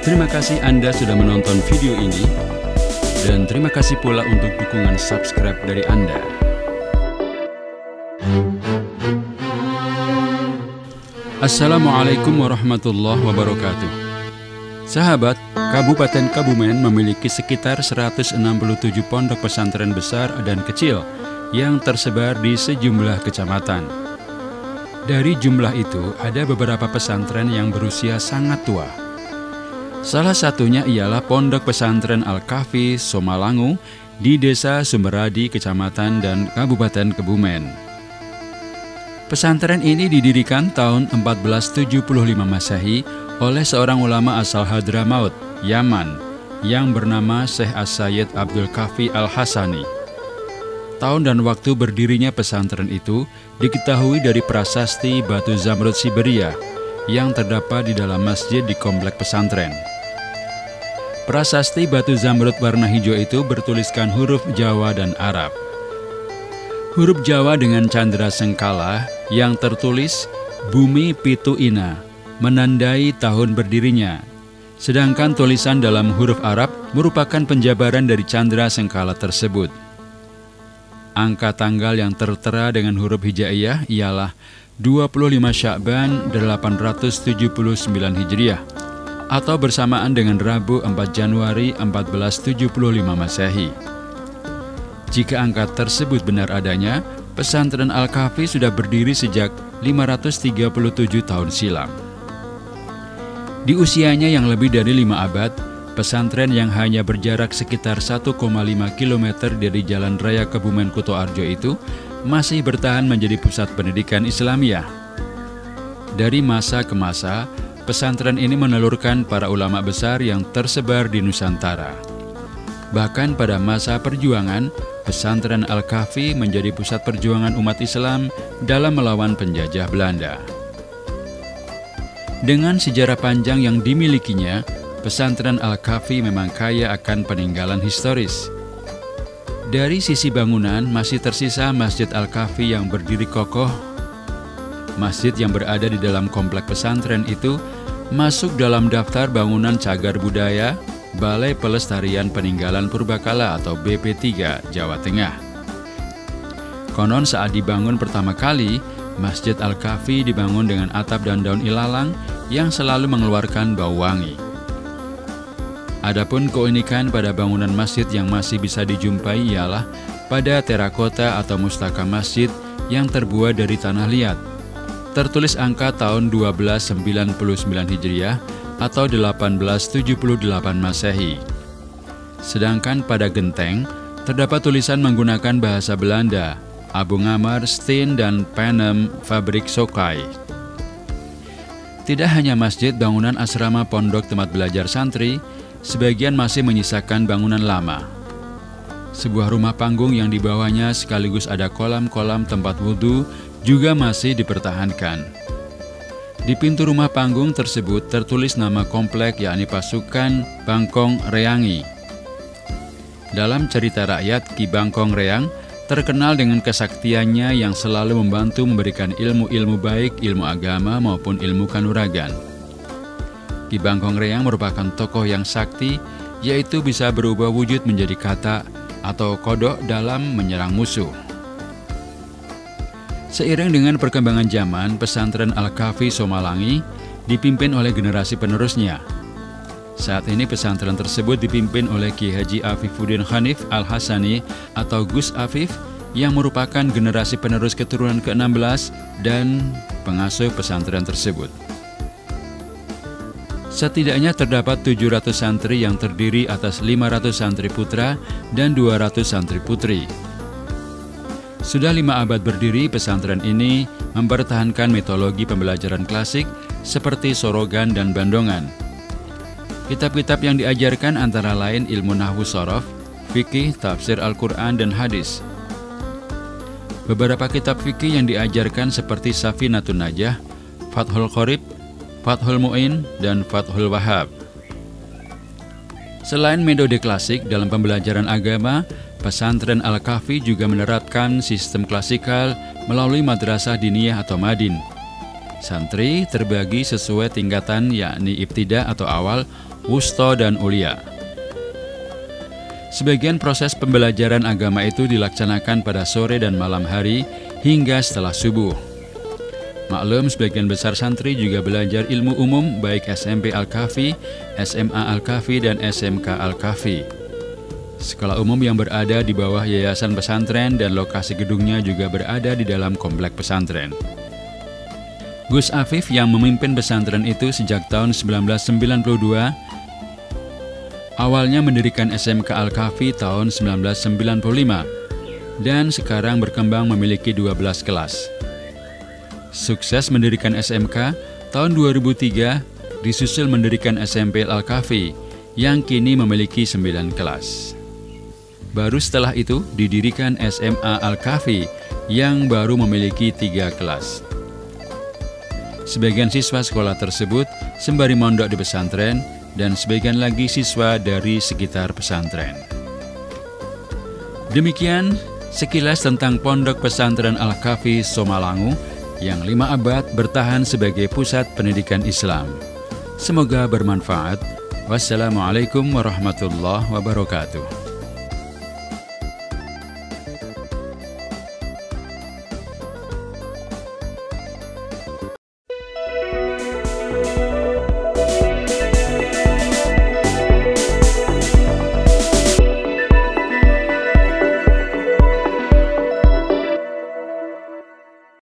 Terima kasih Anda sudah menonton video ini, dan terima kasih pula untuk dukungan subscribe dari Anda. Assalamualaikum warahmatullahi wabarakatuh. Sahabat, Kabupaten Kebumen memiliki sekitar 167 pondok pesantren besar dan kecil yang tersebar di sejumlah kecamatan. Dari jumlah itu, ada beberapa pesantren yang berusia sangat tua. Salah satunya ialah Pondok Pesantren Al-Kahfi Somalangu di Desa Sumberadi, Kecamatan dan Kabupaten Kebumen. Pesantren ini didirikan tahun 1475 Masehi oleh seorang ulama asal Hadramaut, Yaman, yang bernama Syekh As-Sayyid Abdul Kahfi Al-Hasani. Tahun dan waktu berdirinya pesantren itu diketahui dari prasasti Batu Zamrud Siberia yang terdapat di dalam masjid di komplek pesantren. Prasasti Batu Zamrud warna hijau itu bertuliskan huruf Jawa dan Arab. Huruf Jawa dengan candra sengkala yang tertulis Bumi Pitu Ina, menandai tahun berdirinya. Sedangkan tulisan dalam huruf Arab merupakan penjabaran dari candra sengkala tersebut. Angka tanggal yang tertera dengan huruf hijaiyah ialah 25 Sya'ban 879 Hijriah atau bersamaan dengan Rabu 4 Januari 1475 Masehi. Jika angka tersebut benar adanya, pesantren Al-Kahfi sudah berdiri sejak 537 tahun silam. Di usianya yang lebih dari 5 abad, pesantren yang hanya berjarak sekitar 1,5 km dari Jalan Raya Kebumen Kutoarjo itu masih bertahan menjadi pusat pendidikan Islamiyah. Dari masa ke masa, pesantren ini menelurkan para ulama besar yang tersebar di Nusantara. Bahkan pada masa perjuangan, pesantren Al-Kahfi menjadi pusat perjuangan umat Islam dalam melawan penjajah Belanda. Dengan sejarah panjang yang dimilikinya, pesantren Al-Kahfi memang kaya akan peninggalan historis. Dari sisi bangunan masih tersisa Masjid Al-Kahfi yang berdiri kokoh. Masjid yang berada di dalam komplek pesantren itu masuk dalam daftar bangunan cagar budaya Balai Pelestarian Peninggalan Purbakala atau BP3 Jawa Tengah. Konon saat dibangun pertama kali, Masjid Al-Kahfi dibangun dengan atap dan daun ilalang yang selalu mengeluarkan bau wangi. Adapun keunikan pada bangunan masjid yang masih bisa dijumpai ialah pada terakota atau mustaka masjid yang terbuat dari tanah liat. Tertulis angka tahun 1299 Hijriah atau 1878 Masehi. Sedangkan pada genteng terdapat tulisan menggunakan bahasa Belanda, Abu Ngamar, Steen dan Panem Fabrik Sokai. Tidak hanya masjid, bangunan asrama pondok tempat belajar santri, sebagian masih menyisakan bangunan lama. Sebuah rumah panggung yang di bawahnya sekaligus ada kolam-kolam tempat wudhu juga masih dipertahankan. Di pintu rumah panggung tersebut tertulis nama komplek yakni Pasukan Bangkong Reangi. Dalam cerita rakyat, Ki Bangkong Reang terkenal dengan kesaktiannya yang selalu membantu memberikan ilmu-ilmu baik, ilmu agama maupun ilmu kanuragan. Ki Bangkong Reang merupakan tokoh yang sakti, yaitu bisa berubah wujud menjadi kata atau kodok dalam menyerang musuh. Seiring dengan perkembangan zaman, pesantren Al-Kahfi Somalangi dipimpin oleh generasi penerusnya. Saat ini pesantren tersebut dipimpin oleh Ki Haji Afifuddin Hanif Al-Hasani atau Gus Afif yang merupakan generasi penerus keturunan ke-16 dan pengasuh pesantren tersebut. Setidaknya terdapat 700 santri yang terdiri atas 500 santri putra dan 200 santri putri. Sudah 5 abad berdiri, pesantren ini mempertahankan metodologi pembelajaran klasik seperti Sorogan dan Bandongan. Kitab-kitab yang diajarkan antara lain ilmu nahwu sorof, fikih, tafsir Al-Quran, dan hadis. Beberapa kitab fikih yang diajarkan seperti Safinatun Najah, Fathul Qorib, Fathul Mu'in, dan Fathul Wahhab. Selain metode klasik dalam pembelajaran agama, pesantren Al-Kahfi juga menerapkan sistem klasikal melalui madrasah diniyah atau madin. Santri terbagi sesuai tingkatan yakni ibtida atau awal, wusta dan ulia. Sebagian proses pembelajaran agama itu dilaksanakan pada sore dan malam hari hingga setelah subuh. Maklum, sebagian besar santri juga belajar ilmu umum baik SMP Al-Kahfi, SMA Al-Kahfi, dan SMK Al-Kahfi. Sekolah umum yang berada di bawah yayasan pesantren dan lokasi gedungnya juga berada di dalam komplek pesantren. Gus Afif yang memimpin pesantren itu sejak tahun 1992, awalnya mendirikan SMK Al-Kahfi tahun 1995 dan sekarang berkembang memiliki 12 kelas. Sukses mendirikan SMK, tahun 2003 disusul mendirikan SMP Al-Kahfi yang kini memiliki 9 kelas. Baru setelah itu didirikan SMA Al-Kahfi yang baru memiliki 3 kelas. Sebagian siswa sekolah tersebut sembari mondok di pesantren dan sebagian lagi siswa dari sekitar pesantren. Demikian sekilas tentang Pondok Pesantren Al-Kahfi Somalangu yang 5 abad bertahan sebagai pusat pendidikan Islam. Semoga bermanfaat. Wassalamualaikum warahmatullahi wabarakatuh.